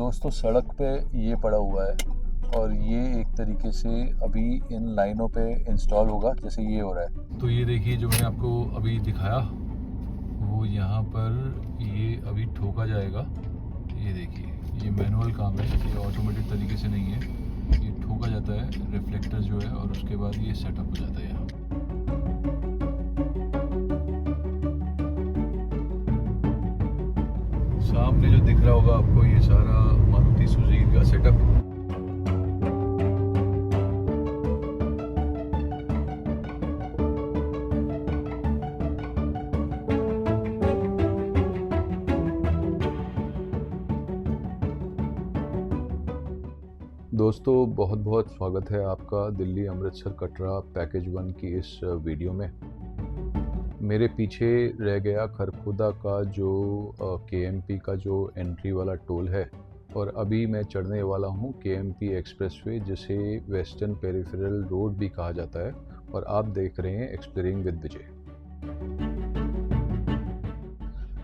दोस्तों सड़क पे ये पड़ा हुआ है और ये एक तरीके से अभी इन लाइनों पे इंस्टॉल होगा जैसे ये हो रहा है। तो ये देखिए जो मैंने आपको अभी दिखाया वो यहाँ पर ये अभी ठोका जाएगा। ये देखिए ये मैनुअल काम है, ये ऑटोमेटिक तरीके से नहीं है। ये ठोका जाता है रिफ्लेक्टर जो है और उसके बाद ये सेटअप हो जाता है यहाँ। सामने जो दिख रहा होगा आपको ये सारा मारुति सुजुकी का सेटअप। दोस्तों बहुत बहुत स्वागत है आपका दिल्ली अमृतसर कटरा पैकेज 1 की इस वीडियो में। मेरे पीछे रह गया खरखुदा का जो केएमपी का जो एंट्री वाला टोल है और अभी मैं चढ़ने वाला हूँ केएमपी एक्सप्रेसवे, जिसे वेस्टर्न पेरिफेरल रोड भी कहा जाता है, और आप देख रहे हैं एक्सप्लोरिंग विद विजय।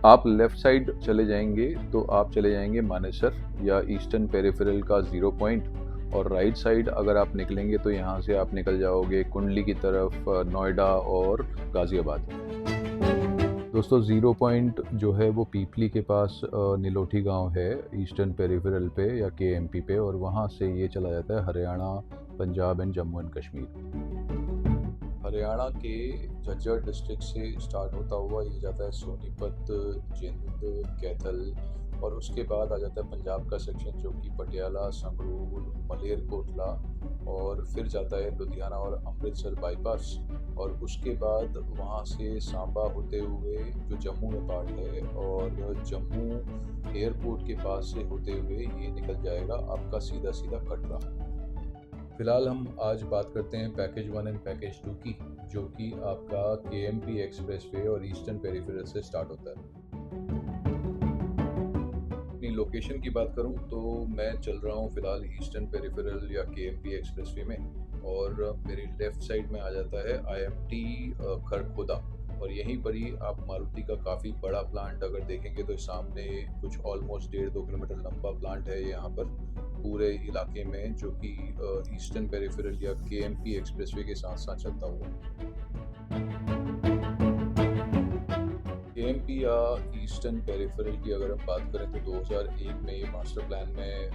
आप लेफ़्ट साइड चले जाएंगे तो आप चले जाएंगे मानेसर या ईस्टर्न पेरिफेरल का 0 पॉइंट, और राइट साइड अगर आप निकलेंगे तो यहाँ से आप निकल जाओगे कुंडली की तरफ, नोएडा और गाज़ियाबाद। दोस्तों 0 पॉइंट जो है वो पीपली के पास नीलोठी गांव है ईस्टर्न पेरिफेरल पे या केएमपी पे, और वहाँ से ये चला जाता है हरियाणा, पंजाब एंड जम्मू एंड कश्मीर। हरियाणा के झज्जर डिस्ट्रिक्ट से स्टार्ट होता हुआ ये जाता है सोनीपत, जिंद, कैथल, और उसके बाद आ जाता है पंजाब का सेक्शन जो कि पटियाला, संगरूर, मलेरकोटला, और फिर जाता है लुधियाना और अमृतसर बाईपास, और उसके बाद वहाँ से सांबा होते हुए जो जम्मू में पार्ट है, और जम्मू एयरपोर्ट के पास से होते हुए ये निकल जाएगा आपका सीधा सीधा कटरा। फिलहाल हम आज बात करते हैं पैकेज 1 एंड पैकेज 2 की, जो कि आपका केएमपी एक्सप्रेसवे और ईस्टर्न पेरिफेरल से स्टार्ट होता है। अपनी लोकेशन की बात करूं तो मैं चल रहा हूं फिलहाल ईस्टर्न पेरिफेरल या केएमपी एक्सप्रेसवे में, और मेरी लेफ़्ट साइड में आ जाता है आईएमटी खरखुदा, और यहीं पर ही आप मारुति का काफ़ी बड़ा प्लांट अगर देखेंगे तो सामने कुछ ऑलमोस्ट 1.5-2 किलोमीटर लंबा प्लांट है यहाँ पर पूरे इलाके में, जो कि ईस्टर्न पेरिफेरल या केएमपी एक्सप्रेसवे के साथ साथ चलता हुआ। केएमपी या ईस्टर्न पेरिफेरल की अगर हम बात करें तो 2001 में ये मास्टर प्लान में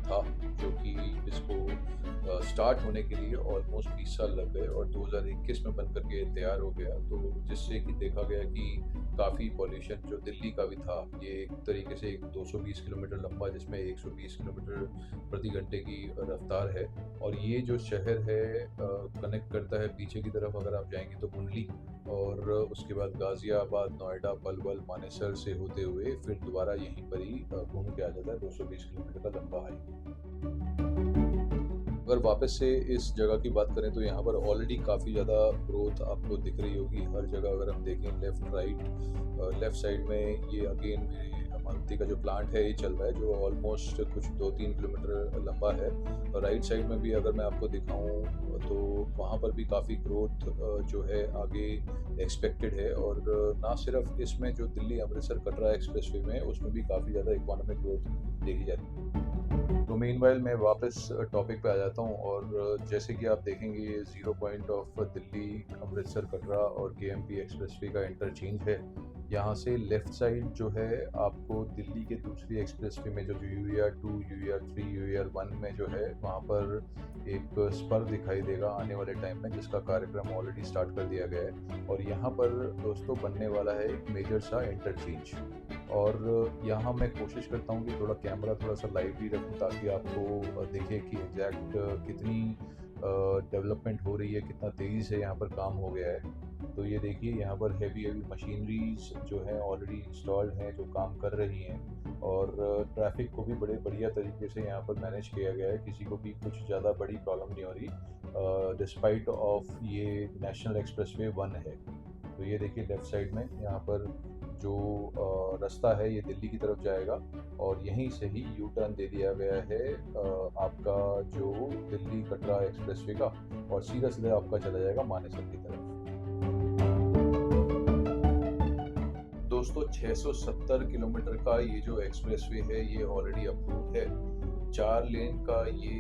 था, जो कि इसको स्टार्ट होने के लिए ऑलमोस्ट 20 साल लग गए और 2021 में बन करके तैयार हो गया। तो जिससे कि देखा गया कि काफ़ी पॉल्यूशन जो दिल्ली का भी था, ये एक तरीके से 220 किलोमीटर लंबा, जिसमें 120 किलोमीटर प्रति घंटे की रफ्तार है, और ये जो शहर है कनेक्ट करता है पीछे की तरफ अगर आप जाएंगे तो कुंडली, और उसके बाद गाज़ियाबाद, नोएडा, पलवल, मानेसर से होते हुए फिर दोबारा यहीं पर ही घूम के आ जाता है 220 किलोमीटर का लंबा हाईवे। अगर वापस से इस जगह की बात करें तो यहाँ पर ऑलरेडी काफ़ी ज़्यादा ग्रोथ आपको दिख रही होगी हर जगह। अगर हम देखें लेफ़्ट साइड में ये अगेन मेरे मारुति का जो प्लांट है ये चल रहा है, जो ऑलमोस्ट कुछ 2-3 किलोमीटर लंबा है। और राइट साइड में भी अगर मैं आपको दिखाऊं तो वहाँ पर भी काफ़ी ग्रोथ जो है आगे एक्सपेक्टेड है, और ना सिर्फ इसमें जो दिल्ली अमृतसर कटरा एक्सप्रेसवे में उसमें भी काफ़ी ज़्यादा इकोनॉमिक ग्रोथ देखी जाती है। तो मीनवाइल मैं वापस टॉपिक पे आ जाता हूँ, और जैसे कि आप देखेंगे ये 0 पॉइंट ऑफ दिल्ली अमृतसर कटरा और केएमपी एक्सप्रेसवे का इंटरचेंज है। यहाँ से लेफ़्ट साइड जो है आपको दिल्ली के दूसरी एक्सप्रेसवे में जो UER2, UER3, UER1 में जो है वहाँ पर एक स्पर दिखाई देगा आने वाले टाइम में, जिसका कार्यक्रम ऑलरेडी स्टार्ट कर दिया गया है, और यहाँ पर दोस्तों बनने वाला है एक मेजर सा इंटरचेंज। और यहाँ मैं कोशिश करता हूँ कि थोड़ा कैमरा थोड़ा सा लाइव भी रखूँ ताकि आपको दिखे कि एग्जैक्ट कितनी डेवलपमेंट हो रही है, कितना तेज़ी से यहाँ पर काम हो गया है। तो ये देखिए यहाँ पर हेवी मशीनरीज जो है ऑलरेडी इंस्टॉल्ड हैं, जो काम कर रही हैं, और ट्रैफिक को भी बड़े बढ़िया तरीके से यहाँ पर मैनेज किया गया है। किसी को भी कुछ ज़्यादा बड़ी प्रॉब्लम नहीं हो रही डिस्पाइट ऑफ ये नेशनल एक्सप्रेसवे 1 है। तो ये देखिए लेफ़्ट साइड में यहाँ पर जो रास्ता है ये दिल्ली की तरफ जाएगा, और यहीं से ही यू टर्न दे दिया गया है आपका जो दिल्ली कटरा एक्सप्रेसवे का, और सीधा सीधा आपका चला जाएगा मानेसर की तरफ। दोस्तों 670 किलोमीटर का ये जो एक्सप्रेसवे है ये ऑलरेडी अप्रूव्ड है। 4 लेन का ये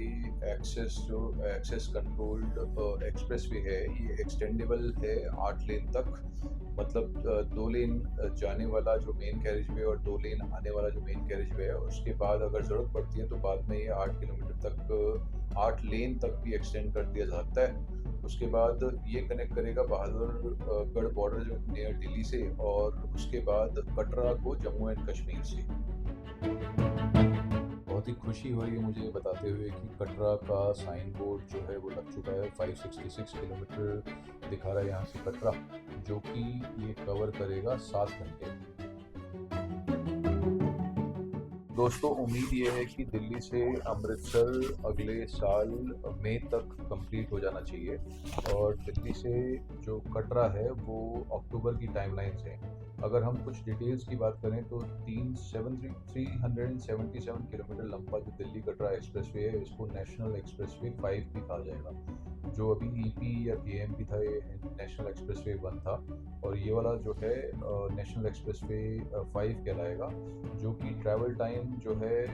एक्सेस कंट्रोल्ड एक्सप्रेसवे है, ये एक्सटेंडेबल है 8 लेन तक। मतलब 2 लेन जाने वाला जो मेन कैरेज वे और 2 लेन आने वाला जो मेन कैरेज वे है, उसके बाद अगर ज़रूरत पड़ती है तो बाद में ये 8 किलोमीटर तक 8 लेन तक भी एक्सटेंड कर दिया जा सकता है। उसके बाद ये कनेक्ट करेगा बहादुरगढ़ बॉर्डर जो नियर दिल्ली से, और उसके बाद कटरा को जम्मू एंड कश्मीर से। बहुत ही खुशी हो रही है मुझे बताते हुए कि कटरा का साइन बोर्ड जो है वो लग चुका है। 566 किलोमीटर दिखा रहा है यहाँ से कटरा, जो कि ये कवर करेगा 7 घंटे। दोस्तों उम्मीद ये है कि दिल्ली से अमृतसर अगले साल मई तक कंप्लीट हो जाना चाहिए, और दिल्ली से जो कटरा है वो अक्टूबर की टाइमलाइन से। अगर हम कुछ डिटेल्स की बात करें तो 377 किलोमीटर लंबा जो दिल्ली कटरा एक्सप्रेसवे है, इसको नेशनल एक्सप्रेसवे 5 भी कहा जाएगा। जो अभी ईपी या केएमपी था, ये नेशनल एक्सप्रेसवे 1 था, और ये वाला जो है नेशनल एक्सप्रेसवे 5 कहलाएगा, जो कि ट्रैवल टाइम जो है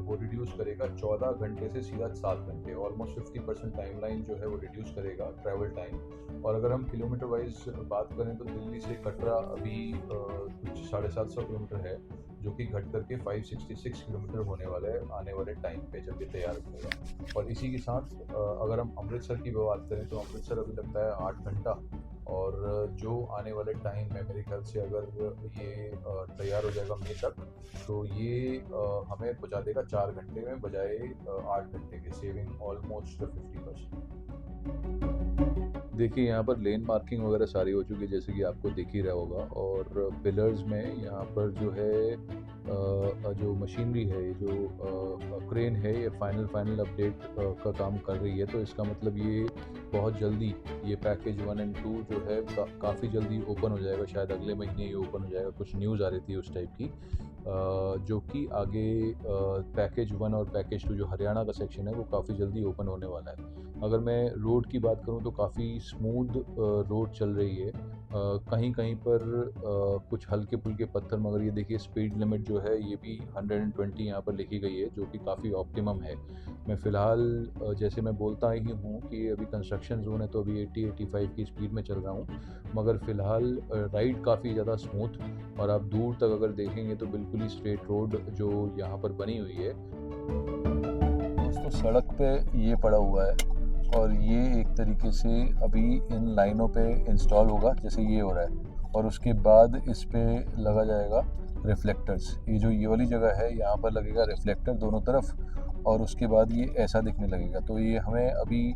वो रिड्यूस करेगा 14 घंटे से सीधा 7 घंटे। ऑलमोस्ट 50% टाइमलाइन जो है वो रिड्यूस करेगा ट्रैवल टाइम। और अगर हम किलोमीटर वाइज बात करें तो दिल्ली से कटरा अभी कुछ 750 किलोमीटर है, जो कि घट करके 566 किलोमीटर होने वाला है आने वाले टाइम पे जब ये तैयार होगा। और इसी के साथ अगर हम अमृतसर की बात करें तो अमृतसर अभी लगता है 8 घंटा, और जो आने वाले टाइम में मेरे ख्याल से अगर ये तैयार हो जाएगा मई तक, तो ये हमें पहुंचा देगा 4 घंटे में बजाय 8 घंटे के, सेविंग ऑलमोस्ट 50%। देखिए यहाँ पर लेन मार्किंग वगैरह सारी हो चुकी है, जैसे कि आपको दिख ही रहा होगा। और पिलर्स में यहाँ पर जो है जो मशीनरी है, जो क्रेन है, ये फाइनल अपडेट का काम कर रही है। तो इसका मतलब ये बहुत जल्दी ये पैकेज 1 और 2 जो है काफ़ी जल्दी ओपन हो जाएगा, शायद अगले महीने ही ओपन हो जाएगा। कुछ न्यूज़ आ रही थी उस टाइप की, जो कि आगे पैकेज 1 और पैकेज 2 जो हरियाणा का सेक्शन है वो काफ़ी जल्दी ओपन होने वाला है। अगर मैं रोड की बात करूं तो काफ़ी स्मूथ रोड चल रही है। कहीं कहीं पर कुछ हल्के फुल्के पत्थर, मगर ये देखिए स्पीड लिमिट जो है ये भी 120 यहाँ पर लिखी गई है, जो कि काफ़ी ऑप्टिमम है। मैं फ़िलहाल जैसे मैं बोलता ही हूँ कि अभी कंस्ट्रक्शन जोन है तो अभी 80-85 की स्पीड में चल रहा हूँ, मगर फ़िलहाल राइड काफ़ी ज़्यादा स्मूथ, और आप दूर तक अगर देखेंगे तो बिल्कुल ही स्ट्रेट रोड जो यहाँ पर बनी हुई है। दोस्तों सड़क पे ये पड़ा हुआ है, और ये एक तरीके से अभी इन लाइनों पे इंस्टॉल होगा, जैसे ये हो रहा है, और उसके बाद इस पे लगा जाएगा रिफ्लेक्टर्स। ये वाली जगह है, यहाँ पर लगेगा रिफ्लेक्टर दोनों तरफ, और उसके बाद ये ऐसा दिखने लगेगा। तो ये हमें अभी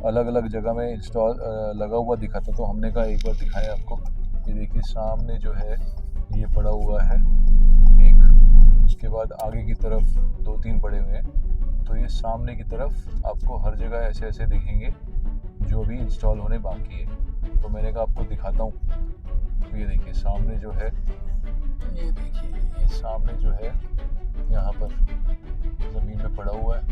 अलग अलग जगह में इंस्टॉल लगा हुआ दिखा था, तो हमने कहा एक बार दिखाएं आपको। ये देखिए सामने जो है ये पड़ा हुआ है एक, उसके बाद आगे की तरफ 2-3 पड़े हुए हैं। तो ये सामने की तरफ आपको हर जगह ऐसे ऐसे दिखेंगे जो अभी इंस्टॉल होने बाकी है। तो मैंने कहा आपको दिखाता हूँ। तो ये देखिए सामने जो है, ये देखिए ये सामने जो है यहाँ पर ज़मीन में पड़ा हुआ है,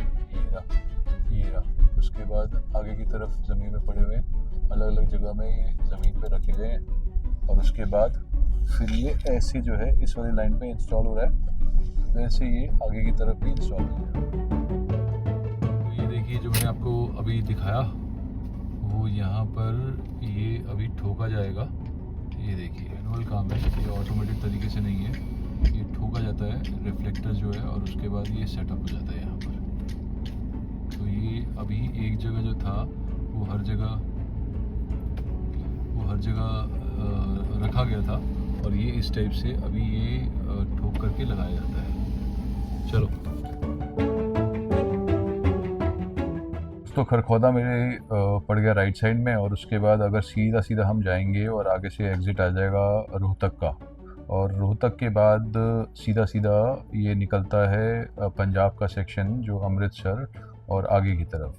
ये रहा। उसके बाद आगे की तरफ ज़मीन में पड़े हुए हैं, अलग अलग जगह में ये ज़मीन पे रखे गए हैं। और उसके बाद फिर ये ऐसे जो है इस वाली लाइन पे इंस्टॉल हो रहा है, वैसे ये आगे की तरफ भी इंस्टॉल हो रहा है। तो ये देखिए जो मैंने आपको अभी दिखाया वो यहाँ पर ये अभी ठोका जाएगा। ये देखिए मैनुअल काम है, ये ऑटोमेटिक तरीके से नहीं है, ये ठोका जाता है रिफ्लेक्टर जो है, और उसके बाद ये सेटअप हो जाता है यहाँ पर। तो ये अभी एक जगह जो था वो हर जगह रखा गया था, और ये इस टाइप से अभी ये ठोक करके लगाया जाता है। चलो तो खरखौदा मेरे पड़ गया राइट साइड में, और उसके बाद अगर सीधा हम जाएंगे और आगे से एग्ज़िट आ जाएगा रोहतक का, और रोहतक के बाद सीधा ये निकलता है पंजाब का सेक्शन जो अमृतसर और आगे की तरफ।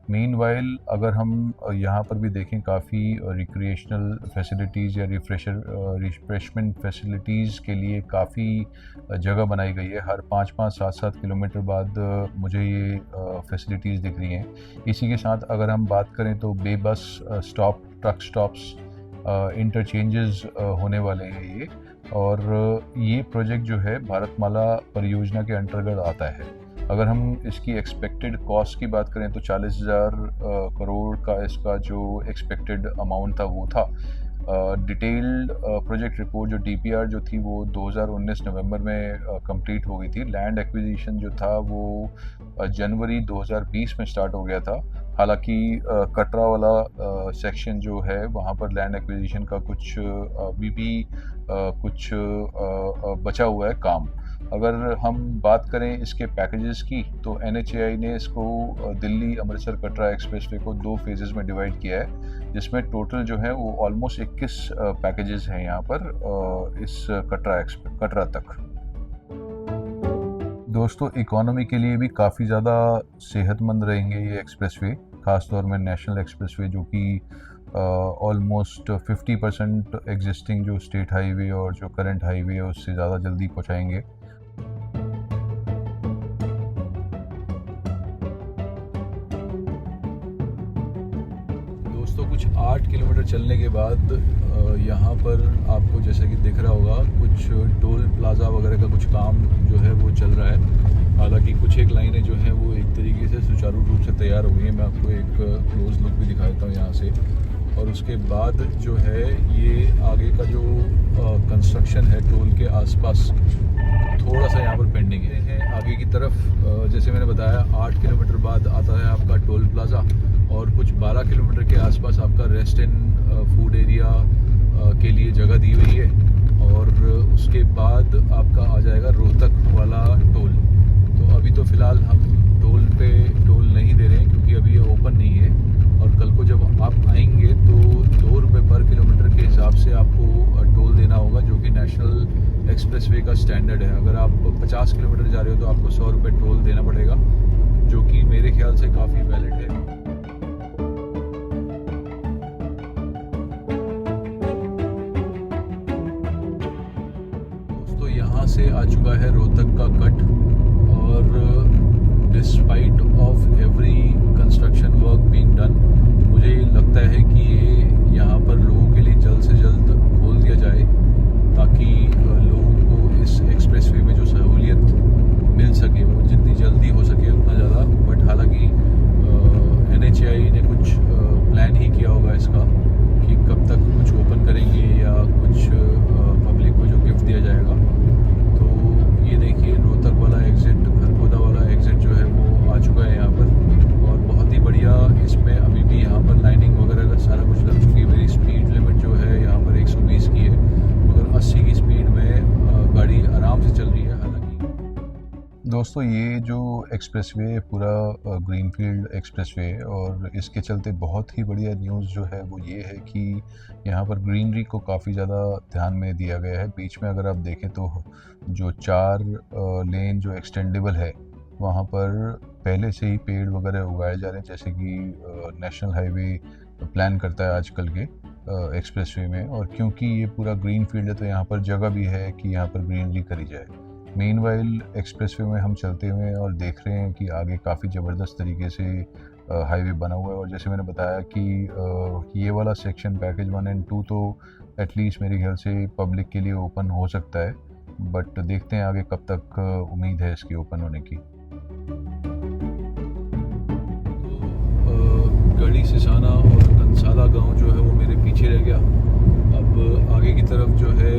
मीनवाइल अगर हम यहाँ पर भी देखें, काफ़ी रिक्रिएशनल फैसिलिटीज़ या रिफ्रेशमेंट फैसिलिटीज़ के लिए काफ़ी जगह बनाई गई है। हर 5-5, 7-7 किलोमीटर बाद मुझे ये फैसिलिटीज़ दिख रही हैं। इसी के साथ अगर हम बात करें तो bus stop, truck stops, interchanges होने वाले हैं ये। और ये प्रोजेक्ट जो है भारतमाला परियोजना के अंतर्गत आता है। अगर हम इसकी एक्सपेक्टेड कॉस्ट की बात करें तो 40,000 करोड़ का इसका जो एक्सपेक्टेड अमाउंट था वो था। डिटेल्ड प्रोजेक्ट रिपोर्ट जो डीपीआर जो थी वो 2019 नवंबर में कंप्लीट हो गई थी। लैंड एक्विजिशन जो था वो जनवरी 2020 में स्टार्ट हो गया था। हालांकि कटरा वाला सेक्शन जो है वहाँ पर लैंड एक्विजिशन का कुछ अभी भी कुछ बचा हुआ है काम। अगर हम बात करें इसके पैकेजेस की तो NHAI ने इसको दिल्ली अमृतसर कटरा एक्सप्रेसवे को 2 फेजेस में डिवाइड किया है, जिसमें टोटल जो है वो ऑलमोस्ट 21 पैकेजेस हैं यहाँ पर इस कटरा तक। दोस्तों, इकोनॉमी के लिए भी काफ़ी ज़्यादा सेहतमंद रहेंगे ये एक्सप्रेसवे, ख़ासतौर में नेशनल एक्सप्रेसवे जो कि ऑलमोस्ट 50% एग्जिस्टिंग जो स्टेट हाईवे और जो करंट हाईवे है उससे ज़्यादा जल्दी पहुँचाएंगे। दोस्तों, कुछ 8 किलोमीटर चलने के बाद यहाँ पर आपको जैसा कि दिख रहा होगा कुछ टोल प्लाज़ा वगैरह का कुछ काम जो है वो चल रहा है। हालांकि कुछ एक लाइनें जो हैं वो एक तरीके से सुचारू रूप से तैयार हो गई हैं। मैं आपको एक क्लोज लुक भी दिखा देता हूँ यहाँ से। और उसके बाद जो है ये आगे का जो कंस्ट्रक्शन है टोल के आसपास थोड़ा सा यहाँ पर पेंडिंग है। आगे की तरफ जैसे मैंने बताया 8 किलोमीटर बाद आता है आपका टोल प्लाज़ा और कुछ 12 किलोमीटर के आसपास आपका रेस्ट एंड फूड एरिया के लिए जगह दी हुई है। और उसके बाद आपका आ जाएगा रोहतक वाला टोल। तो अभी तो फ़िलहाल हम टोल पे टोल नहीं दे रहे हैं क्योंकि अभी ये ओपन नहीं है। और कल को जब आप आएंगे तो 2 रुपये पर किलोमीटर के हिसाब से आपको टोल देना होगा, जो कि नेशनल एक्सप्रेसवे का स्टैंडर्ड है। अगर आप 50 किलोमीटर जा रहे हो तो आपको 100 रुपये टोल देना पड़ेगा, जो कि मेरे ख्याल से काफ़ी वैलिड है। दोस्तों, यहाँ से आ चुका है रोहतक का कट और despite of every construction work being done, मुझे लगता है कि ये यहाँ पर लोगों के लिए जल्द से जल्द खोल दिया जाए ताकि लोगों को इस एक्सप्रेसवे में जो सहूलियत मिल सके वो जितनी जल्दी हो सके उतना ज़्यादा। बट हालांकि NHAI ने कुछ प्लान ही किया होगा इसका कि कब तक कुछ ओपन करेंगे या कुछ पब्लिक को जो गिफ्ट दिया जाएगा। तो ये देखिए रोहतक वाला एग्ज़िट, खरगोदा वाला एग्ज़िट जो है वो आ चुका है यहाँ पर और बहुत ही बढ़िया। इसमें अभी भी यहाँ पर लाइनिंग वगैरह का सारा कुछ लग चुकी है। मेरी स्पीड लिमिट जो है यहाँ पर 120 की है, मगर 80 की स्पीड में गाड़ी आराम से चल रही है। हालांकि दोस्तों, ये जो एक्सप्रेसवे है पूरा ग्रीनफील्ड एक्सप्रेसवे है और इसके चलते बहुत ही बढ़िया न्यूज़ जो है वो ये है कि यहाँ पर ग्रीनरी को काफ़ी ज़्यादा ध्यान में दिया गया है। बीच में अगर आप देखें तो जो 4 लेन जो एक्सटेंडेबल है वहाँ पर पहले से ही पेड़ वगैरह उगाए जा रहे हैं, जैसे कि नेशनल हाईवे प्लान करता है आजकल के एक्सप्रेसवे में। और क्योंकि ये पूरा ग्रीन फील्ड है तो यहाँ पर जगह भी है कि यहाँ पर ग्रीनरी करी जाए। मेनवाइल एक्सप्रेसवे में हम चलते हुए और देख रहे हैं कि आगे काफ़ी ज़बरदस्त तरीके से हाईवे बना हुआ है। और जैसे मैंने बताया कि ये वाला सेक्शन पैकेज 1 और 2 तो एटलीस्ट मेरे ख्याल से पब्लिक के लिए ओपन हो सकता है, बट देखते हैं आगे कब तक उम्मीद है इसके ओपन होने की। गढ़ी सिसाना और कंसाला गांव जो है वो मेरे पीछे रह गया। अब आगे की तरफ जो है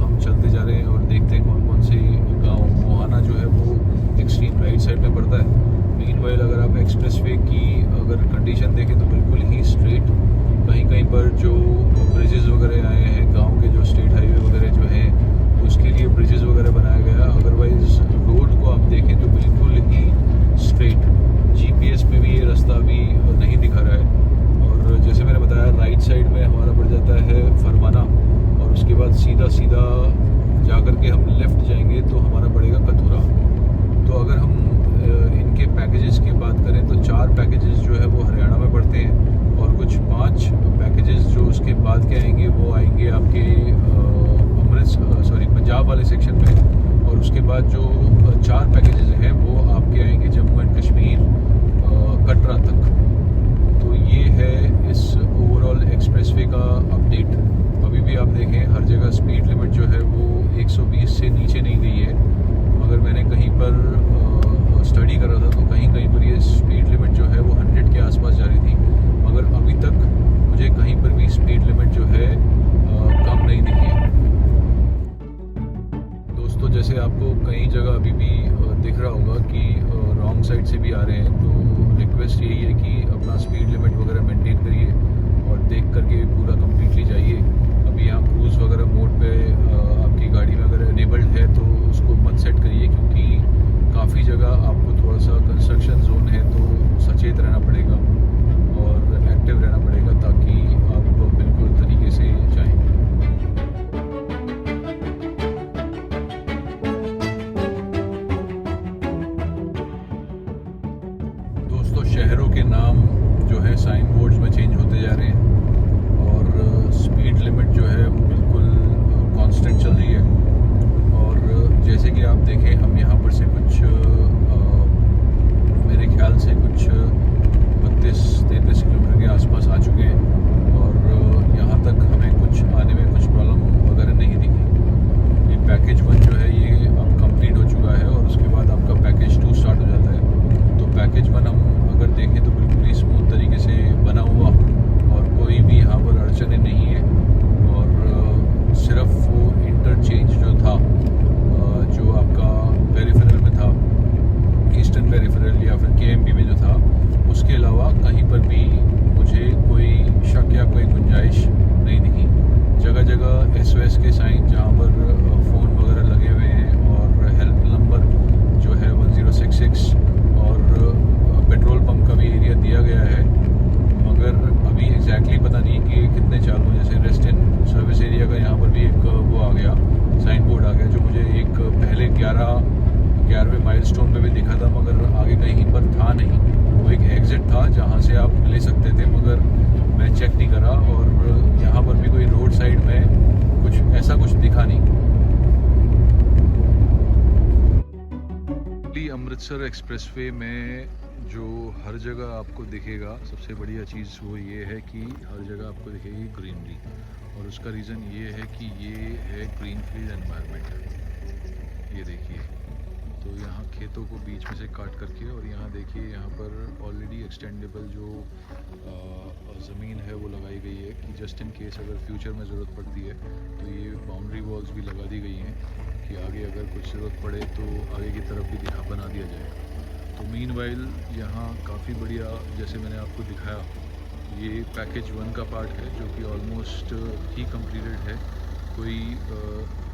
हम चलते जा रहे हैं और देखते हैं कौन कौन से गांव। मोहाना जो है वो एक्सट्रीम राइट साइड में पड़ता है। मीनवाइल अगर आप एक्सप्रेसवे की अगर कंडीशन देखें तो बिल्कुल ही स्ट्रेट, कहीं कहीं पर जो ब्रिजेस वगैरह आए हैं गाँव के, जो स्टेट हाईवे वगैरह जो हैं उसके लिए ब्रिजेस वगैरह बनाया गया। अदरवाइज रोड को आप देखें तो बिल्कुल ही स्ट्रेट। GPS में भी ये रास्ता अभी नहीं दिखा रहा है। और जैसे मैंने बताया राइट साइड में हमारा पड़ जाता है फरमाना और उसके बाद सीधा सीधा जाकर के हम लेफ़्ट जाएंगे तो हमारा पड़ेगा कथुरा। तो अगर हम इनके पैकेजेस की बात करें तो 4 पैकेजेस जो है वो हरियाणा में पड़ते हैं और कुछ 5 पैकेजेस जो उसके बाद के आएंगे वो आएंगे आपके पंजाब वाले सेक्शन में। और उसके बाद जो 4 पैकेजेस हैं वो आपके आएंगे जम्मू एंड कश्मीर कटरा तक। तो ये है इस ओवरऑल एक्सप्रेसवे का अपडेट। अभी भी आप देखें हर जगह स्पीड लिमिट जो जैसे आपको कई जगह अभी भी दिख रहा होगा कि रॉन्ग साइड से भी आ रहे हैं, तो रिक्वेस्ट यही है कि अपना स्पीड लिमिट वगैरह मेंटेन करिए और देख करके पूरा कम्प्लीटली जाइए। अभी यहाँ क्रूज़ वगैरह मोड पे आपकी गाड़ी में अगर एनेबल्ड है तो उसको मत सेट करिए, क्योंकि काफ़ी जगह आपको थोड़ा सा कंस्ट्रक्शन जोन है तो सचेत रहना पड़ेगा और एक्टिव रहना पड़ेगा ताकि आप बिल्कुल तरीके से जाएँ। दोस्तों, शहरों के नाम जो है साइन बोर्ड्स में चेंज होते जा रहे हैं और स्पीड लिमिट जो है वो बिल्कुल कांस्टेंट चल रही है। और जैसे कि आप देखें, हम यहाँ पर से कुछ मेरे ख्याल से कुछ 32-33 किलोमीटर के आसपास आ चुके हैं और यहाँ तक हमें कुछ आने में कुछ प्रॉब्लम वगैरह नहीं दिखी। ये पैकेज 1 जो है ये अब कंप्लीट हो चुका है और उसके बाद आपका पैकेज 2 स्टार्ट हो जाता है। तो पैकेज 1 हम अगर देखें तो बिल्कुल ही स्मूथ तरीके से बना हुआ और कोई भी यहाँ पर अड़चने नहीं है। और सिर्फ वो इंटरचेंज जो था, जो आपका पेरिफेरल में था, ईस्टर्न पेरिफेरल या फिर केएमपी में जो था, उसके अलावा कहीं पर भी मुझे कोई शक या कोई गुंजाइश नहीं दिखी। जगह जगह SOS के साइन जहाँ पर फ़ोन वगैरह लगे हुए हैं और हेल्प नंबर जो है 1066 और पेट्रोल पंप का भी एरिया दिया गया है, मगर अभी एग्जैक्टली पता नहीं कि कितने चालू हैं। जैसे रेस्ट एंड सर्विस एरिया का यहाँ पर भी एक वो आ गया, साइन बोर्ड आ गया, जो मुझे एक पहले 11वें माइलस्टोन पे भी दिखा था, मगर आगे कहीं पर था नहीं। वो एक एग्जिट था जहाँ से आप ले सकते थे, मगर मैं चेक नहीं करा और यहाँ पर भी कोई रोड साइड में कुछ ऐसा कुछ दिखा नहीं। अमृतसर एक्सप्रेसवे में जो हर जगह आपको दिखेगा, सबसे बढ़िया चीज़ वो ये है कि हर जगह आपको दिखेगी ग्रीनरी, और उसका रीज़न ये है कि ये है ग्रीन फील्ड एनवायरनमेंट। ये देखिए, तो यहाँ खेतों को बीच में से काट करके, और यहाँ देखिए यहाँ पर ऑलरेडी एक्सटेंडेबल जो ज़मीन है वो लगाई गई है कि जस्ट इन केस अगर फ्यूचर में ज़रूरत पड़ती है तो ये बाउंड्री वॉल्स भी लगा दी गई हैं कि आगे अगर कुछ ज़रूरत पड़े तो आगे की तरफ भी बना दिया जाएगा। तो मीनवाइल यहाँ काफ़ी बढ़िया, जैसे मैंने आपको दिखाया, ये पैकेज 1 का पार्ट है जो कि ऑलमोस्ट ही कंप्लीटेड है। कोई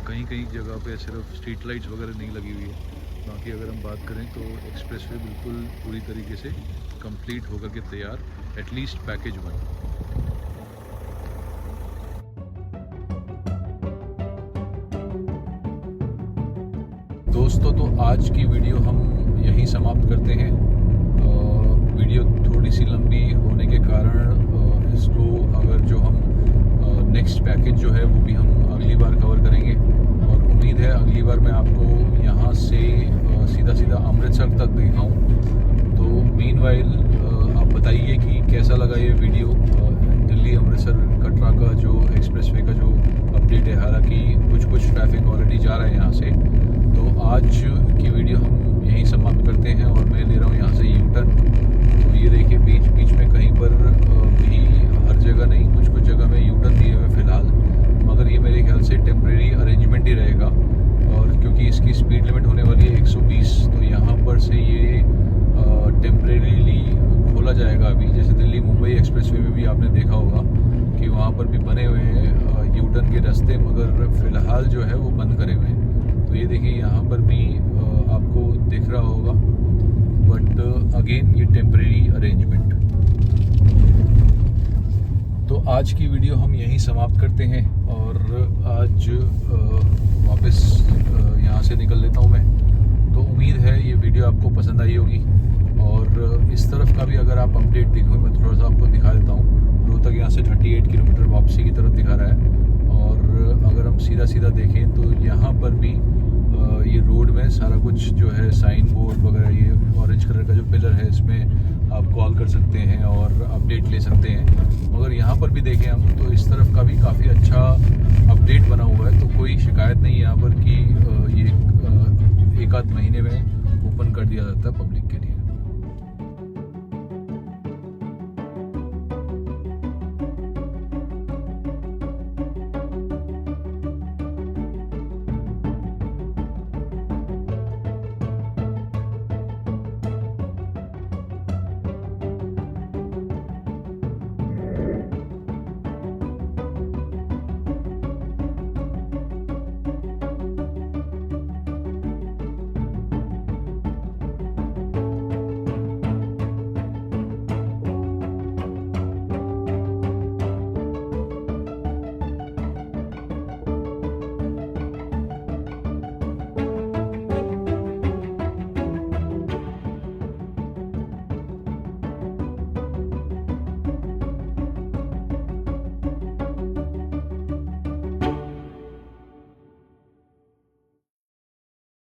कहीं जगह पे सिर्फ स्ट्रीट लाइट्स वगैरह नहीं लगी हुई है। बाकी अगर हम बात करें तो एक्सप्रेसवे बिल्कुल पूरी तरीके से कंप्लीट होकर के तैयार, एटलीस्ट पैकेज 1। दोस्तों, तो आज की वीडियो हम यहीं समाप्त करते हैं। वीडियो थोड़ी सी लंबी होने के कारण इसको अगर जो हम नेक्स्ट पैकेज जो है वो भी हम अगली बार कवर करेंगे, और उम्मीद है अगली बार मैं आपको यहाँ से सीधा अमृतसर तक दिखाऊँ। तो मीनवाइल आप बताइए कि कैसा लगा ये वीडियो, दिल्ली अमृतसर कटरा का जो एक्सप्रेसवे का जो अपडेट है। हालांकि कुछ ट्रैफिक ऑलरेडी जा रहा है यहाँ से। तो आज की वीडियो हम यहीं समाप्त करते हैं और मैं ले रहा हूँ यहाँ से U-टर्न। तो ये देखिए, बीच में कहीं पर भी, हर जगह नहीं, कुछ जगह में U-टर्न दिए हुए फ़िलहाल, मगर ये मेरे ख्याल से टेम्प्रेरी अरेंजमेंट ही रहेगा। और क्योंकि इसकी स्पीड लिमिट होने वाली है 120, तो यहाँ पर से ये टेम्प्रेरीली खोला जाएगा। अभी जैसे दिल्ली मुंबई एक्सप्रेसवे में भी आपने देखा होगा कि वहाँ पर भी बने हुए हैं U-टर्न के रास्ते, मगर फ़िलहाल जो है वो बंद करे हुए हैं। तो ये देखिए, यहाँ पर भी आपको दिख रहा होगा, बट अगेन ये टेम्परेरी अरेंजमेंट। तो आज की वीडियो हम यहीं समाप्त करते हैं और आज वापस यहाँ से निकल लेता हूँ मैं। तो उम्मीद है ये वीडियो आपको पसंद आई होगी, और इस तरफ का भी अगर आप अपडेट देखो, मैं थोड़ा सा आपको दिखा देता हूँ। रोहतक यहाँ से 38 किलोमीटर वापसी की तरफ दिखा रहा है, और अगर हम सीधा देखें तो यहाँ पर भी ये रोड में सारा कुछ जो है साइन बोर्ड वगैरह, ये ऑरेंज कलर का जो पिलर है, इसमें आप कॉल कर सकते हैं और अपडेट ले सकते हैं। मगर यहाँ पर भी देखें हम तो इस तरफ का भी काफ़ी अच्छा अपडेट बना हुआ है, तो कोई शिकायत नहीं है यहाँ पर कि ये एक आध महीने में ओपन कर दिया जाता है पब्लिक के लिए।